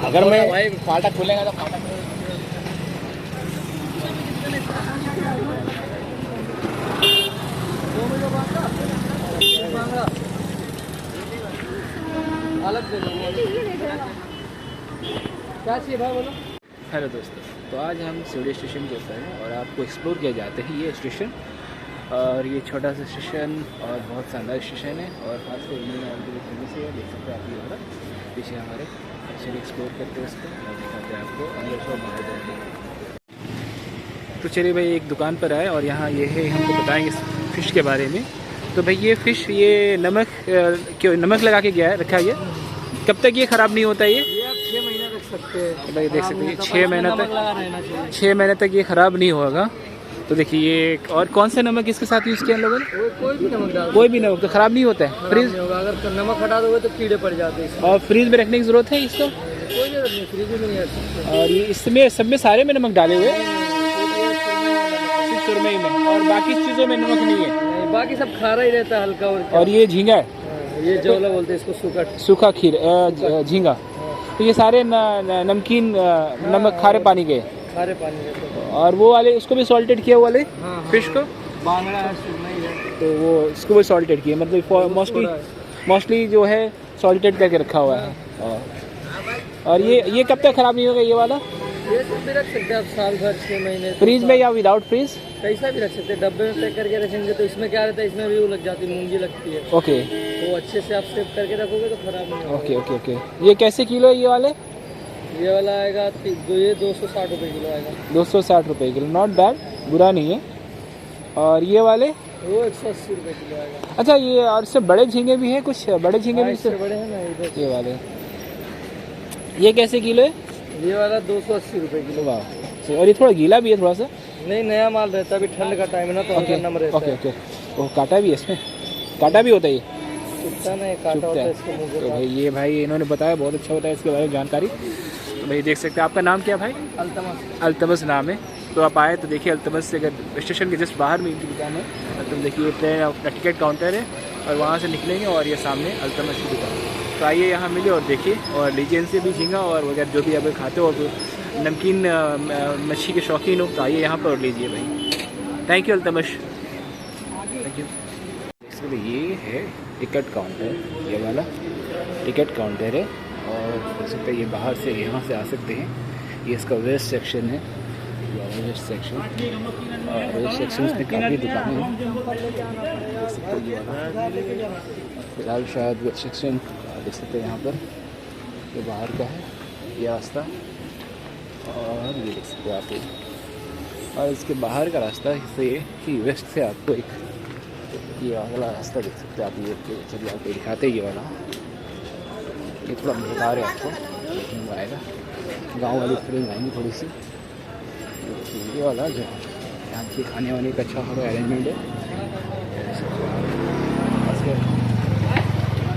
अगर मैं भाई फाटक खुलेगा तो फाटक अलग दे दो। क्या चाहिए भाई बोलो। हेलो दोस्तों, तो आज हम सिवड़ी स्टेशन के ऊपर हैं और आपको एक्सप्लोर किया जाते हैं ये स्टेशन। और ये छोटा सा स्टेशन और बहुत शानदार स्टेशन है और खासकर फेमस है, देख सकते हैं आप ये वाला पीछे हमारे। चलिए एक्सप्लोर करते हैं उसको और दिखाते हैं आपको अंदर से बाहर जाएंगे। तो चलिए भाई एक दुकान पर आए और यहाँ ये है, हमको बताएंगे फ़िश के बारे में। तो भाई ये फ़िश ये नमक क्यों नमक लगा के गया है रखा है ये, कब तक ये ख़राब नहीं होता? ये आप 6 महीने रख सकते हैं भाई, देख सकते हैं 6 महीने तक 6 महीने तक ये ख़राब नहीं होगा। तो देखिए ये, और कौन सा नमक इसके साथ यूज़ किया हम लोगों ने? कोई भी नमक डाल, कोई भी नमक तो ख़राब नहीं होता है। फ्रीज अगर नमक हटा दोगे तो कीड़े पड़ जाते हैं। और फ्रीज में रखने की ज़रूरत है इसको? कोई जरूरत नहीं, फ्रीज में नहीं रख सकते। और ये इसमें सब में सारे में नमक डाले हुए सिर्फ सुरमई में, और बाकी चीज़ों में नमक नहीं है? नहीं, बाकी सब खारा ही रहता है हल्का। और ये झींगा है, ये जौला बोलते हैं इसको, सूखा खीर झींगा। तो ये सारे नमकीन नमक खारे पानी के, खारे पानी रहते हैं। और वो वाले उसको भी सॉल्टेड किया वाले फिश को, बांगड़ा है, सुरमई है, तो वो इसको भी सॉल्टेड किया, मतलब मोस्टली जो है सॉल्टेड करके रखा हुआ है। और ये कब तक ख़राब नहीं होगा ये वाला? ये सब भी रख सकते हैं आप, साल भर 6 महीने। फ्रीज में या विदाउट फ्रीज? कैसा भी रख सकते हैं, डब्बे में पैक करके रखेंगे तो इसमें क्या रहता है, इसमें भी वो लग जाती है, मूंगी लगती है। ओके, तो अच्छे से आप सेव करके रखोगे तो ख़राब नहीं होगा। Okay okay okay. ये कैसे किलो है ये वाले? ये वाला आएगा ये 260 रुपये किलो आएगा। 260 रुपये किलो, नॉट बैड, बुरा नहीं है। और ये वाले वो 180 रुपये किलो आएगा। अच्छा, ये और इससे बड़े झींगे भी हैं, कुछ बड़े झींगे भी इससे बड़े हैं ना इधर। ये वाले, ये कैसे किलो है? ये वाला 280 रुपये किलो। वाह, और ये थोड़ा गीला भी है थोड़ा सा? नहीं, नया माल रहता है, अभी ठंड का टाइम है ना, तो हल्का नम रहता है। ओके। वो काटा भी है इसमें? काटा भी होता है ये? चुपता नहीं, काटा होता है इसके मुंह के। तो भाई ये भाई इन्होंने बताया, बहुत अच्छा होता है इसके बारे में जानकारी। तो भाई देख सकते हैं। आपका नाम क्या भाई? अल्तमस नाम है। तो आप आए तो देखिए अल्तमस से, अगर स्टेशन के जस्ट बाहर में इनकी दुकान है। तो देखिए ट्रेन टिकट काउंटर है और वहाँ से निकलेंगे और ये सामने अल्तमस की दुकान। तो आइए यहाँ मिले और देखिए और लीजिए इनसे भी झींगा और वगैरह जो भी आप खाते हो, और नमकीन मच्छी के शौकीन हो तो आइए यहाँ पर और लीजिए भाई। Thank you Altamas, thank you. इसलिए ये है टिकट काउंटर, ये वाला टिकट काउंटर है। और हो सकता है ये बाहर से यहाँ से आ सकते हैं। ये इसका वेस्ट सेक्शन है, वेस्ट सेक्शन। और वेस्ट सेक्शन में काफ़ी दुकानें हैं, देख सकते हैं ये वाला। फिलहाल शायद वेस्ट सेक्शन देख सकते हैं यहाँ पर, ये बाहर का है ये रास्ता। और ये देख सकते हैं आप, और इसके बाहर का रास्ता से कि वेस्ट से आपको एक ये वाला रास्ता देख सकते हैं आप। ये चलिए आपको दिखाते हैं ये वाला। ये थोड़ा बता रहे आपको, देखने में आएगा गाँव वाली फीलिंग आएंगी थोड़ी सी। ये वाला जो यहाँ की खाने वाने का अच्छा होगा अरेंजमेंट है।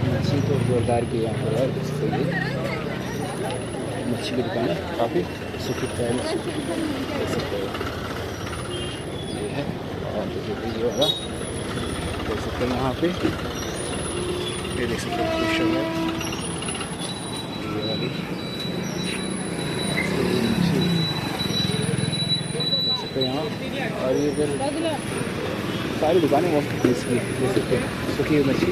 मच्छी तो जोरदार की यहाँ पर है, इसके लिए मच्छी की दुकान काफ़ी सूखी फ्राई मच्छी देख सकते हो ये है। और देखिए ये वाला देख सकते हैं यहाँ पे, ये देख सकते हैं फिश है ये वाली मच्छी देख सकते हैं यहाँ। और ये इधर सारी दुकानें बहुत पीस की देख सकते हैं, सूखी मच्छी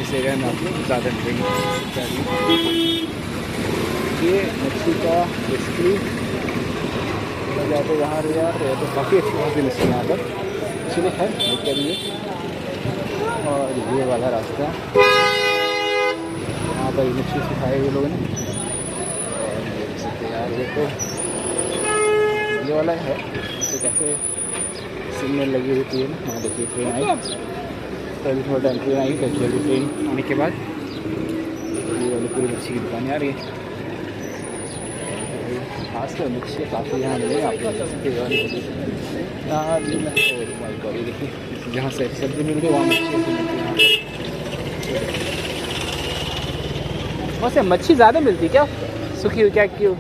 इस एरिया में आपको ज़्यादा मिलेंगी। ये मच्छी का बेसिकली या तो यहाँ यार तो काफ़ी अच्छी बात है मच्छी यहाँ पर, इसलिए है देखते लिए। और ये वाला रास्ता यहाँ पर मच्छी सिखाए हुए लोगों ने। और ये देख सकते यार, ये तो ये वाला है तो कैसे सिग्नल लगी रहती है ना। हाँ देखिए ट्रेन आई, पहले थोड़ा टाइम ट्रेन आई, फिर चली ट्रेन आने के बाद ये वाली पूरी मच्छी की दुकान आ रही है। खासकर मच्छी काफ़ी यहाँ मिलेगा आपको। यहाँ देखिए जहाँ से सब्जी मिल रही है वहाँ मच्छी मिलती है। यहाँ वैसे मच्छी ज़्यादा मिलती है क्या सूखी? क्या क्यों,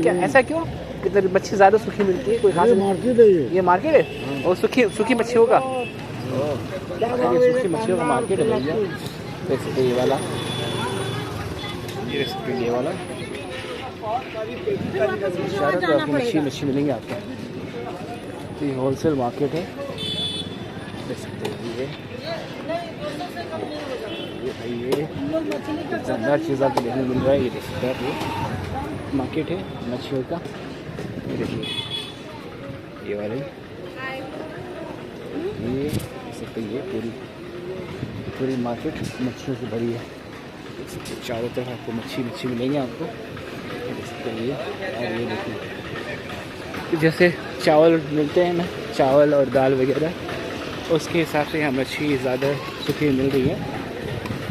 क्या ऐसा क्यों? कितनी मच्छी ज़्यादा सूखी मिलती है? कोई खास मार्केट है ये मार्केट है? और सूखी मच्छियों का सूखी मच्छियों का मार्केट है भैया। देख सकते ये वाला, ये देख सकते ये वाला सारा तो आपको मच्छी मिलेंगे आपको। तो ये होलसेल मार्केट है, देख सकते हैं। ये भाई ये शानदार चीज़ आपको देखने मिल रहा है। ये देख सकते हैं, ये मार्केट है मच्छियों का। ये देखिए ये वाले, ये देख सकते हैं, ये पूरी मार्केट मच्छियों से भरी है। देख सकते हैं चारों तरफ आपको मच्छी मिलेंगे आपको। देख सकते हैं ये, और ये देखिए जैसे चावल मिलते हैं ना, चावल और दाल वगैरह, उसके हिसाब से यहाँ मच्छी ज़्यादा सूखी मिल रही है।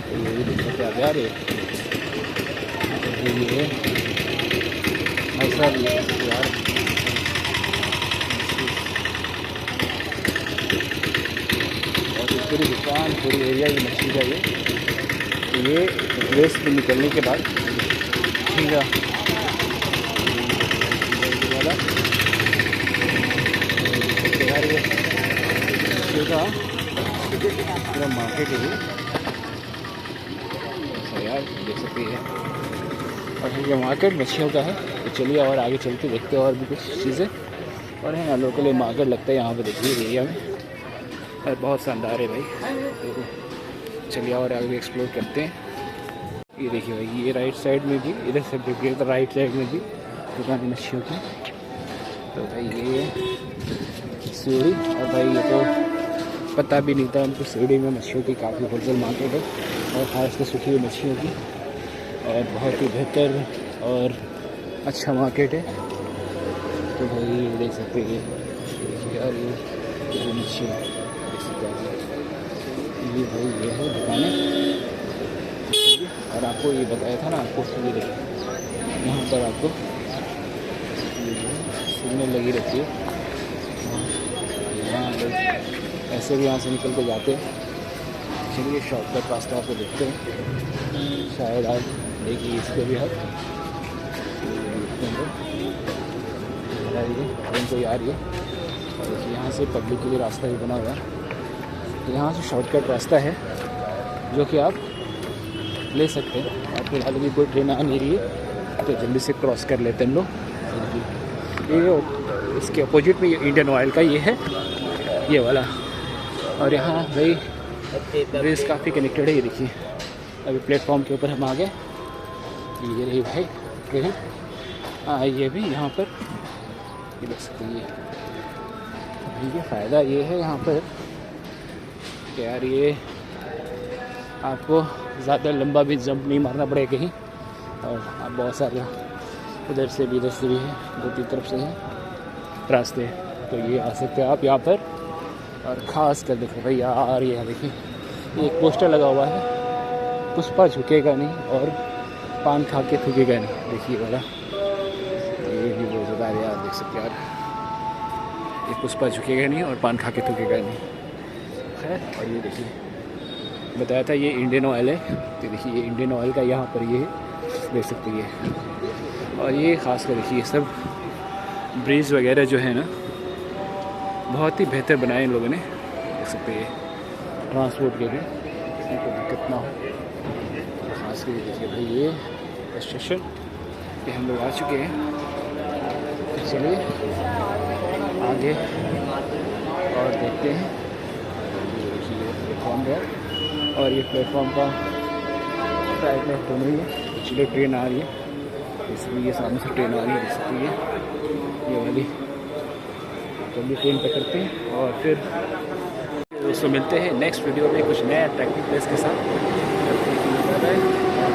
तो ये भी देख सकते आप यार, ये ऐसा भी है यार। और पूरी दुकान पूरी एरिया ये मच्छी का ये, तो ये वेस्ट में निकलने के बाद ठीक है वाला यार, ये का पूरा मार्केट है यार, देख सकते हैं। और ये मार्केट मच्छियों का है। तो चलिए और आगे चलते देखते हैं और भी कुछ चीज़ें। और है ना लोकल मार्केट लगता है यहाँ पे, देखिए एरिया में, और बहुत शानदार है भाई। तो चलिए और आगे एक्सप्लोर करते हैं। ये देखिए भाई, ये राइट साइड में भी, इधर से देखिए तो राइट साइड में भी दुकान है मच्छियों की। तो भाई ये सीढ़ी, और भाई ये तो पता भी नहीं था हमको, सीढ़ी में मच्छियों की काफ़ी होलसेल मार्केट है, और ख़ासकर सूखी हुई मच्छियों की, और बहुत ही बेहतर और अच्छा मार्केट है। तो भाई देख सकते हैं यार, ये मच्छी देख सकते हैं, ये भाई ये है दुकानें। और आपको ये बताया था ना आपको, ये देखिए यहाँ पर आपको सिग्नल लगी रहती है। यहाँ ऐसे भी यहाँ से निकल के जाते हैं। चलिए शॉर्टकट रास्ता आपको देखते हैं, शायद आप देखिए इसको भी आप ट्रेन को आ रही है। और देखिए यहाँ से पब्लिक के लिए रास्ता भी बना हुआ है। तो यहाँ से शॉर्टकट रास्ता है जो कि आप ले सकते हैं। और फिलहाल भी कोई ट्रेन आ नहीं रही है, तो जल्दी से क्रॉस कर लेते हैं हम लोग। ये इसके अपोजिट में ये इंडियन ऑयल का ये है, ये वाला। और यहाँ भाई ब्रिज काफ़ी कनेक्टेड है। ये देखिए अभी प्लेटफॉर्म के ऊपर हम आ गए। ये रही भाई ट्रेन, ये भी यहाँ पर ये देख सकते हैं। ये फ़ायदा ये है यहाँ पर कि यार ये आपको ज़्यादा लंबा भी जंप नहीं मारना पड़ेगा कहीं। और आप बहुत सारे उधर से भी इधर से भी है, दो तीन तरफ से हैं रास्ते, तो ये आ सकते हैं आप यहाँ पर। और ख़ास कर देखो भाई यार, ये देखिए एक पोस्टर लगा हुआ है, पुष्पा झुकेगा नहीं और पान खा के थूकेगा नहीं। देखिए वाला, ये भी बहुत ज़्यादा यार, देख सकते यार, ये पुष्पा झुकेगा नहीं और पान खा के थूकेगा नहीं। खैर, और ये देखिए बताया था ये इंडियन ऑयल है। तो देखिए ये इंडियन ऑयल का यहाँ पर ये है, देख सकते हैं। और ये ख़ास कर देखिए सब ब्रिज वगैरह जो है ना, बहुत ही बेहतर बनाए इन लोगों ने, देख सकते हैं, ट्रांसपोर्ट के लिए किसी को दिक्कत ना हो। खास कर देखिए भाई ये स्टेशन पे हम लोग आ चुके हैं। तो चलिए आगे और देखते हैं। ये देखिए प्लेटफॉर्म है, और ये प्लेटफॉर्म का साइड में घूम रही है। चलिए ट्रेन आ रही है, इसलिए ये सामने से ट्रेन आ रही है, देख सकते हैं ये वाली। जल्दी ट्रेन पकड़ते हैं और फिर दोस्तों मिलते हैं नेक्स्ट वीडियो में कुछ नया अट्रैक्टिव प्लेस के साथ।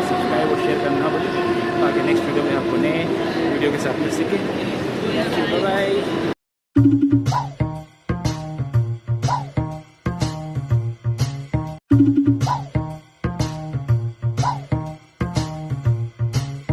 सब्सक्राइब और शेयर करना बोलिए, ताकि नेक्स्ट वीडियो में आपको नए वीडियो के साथ मिल सके। Bye bye.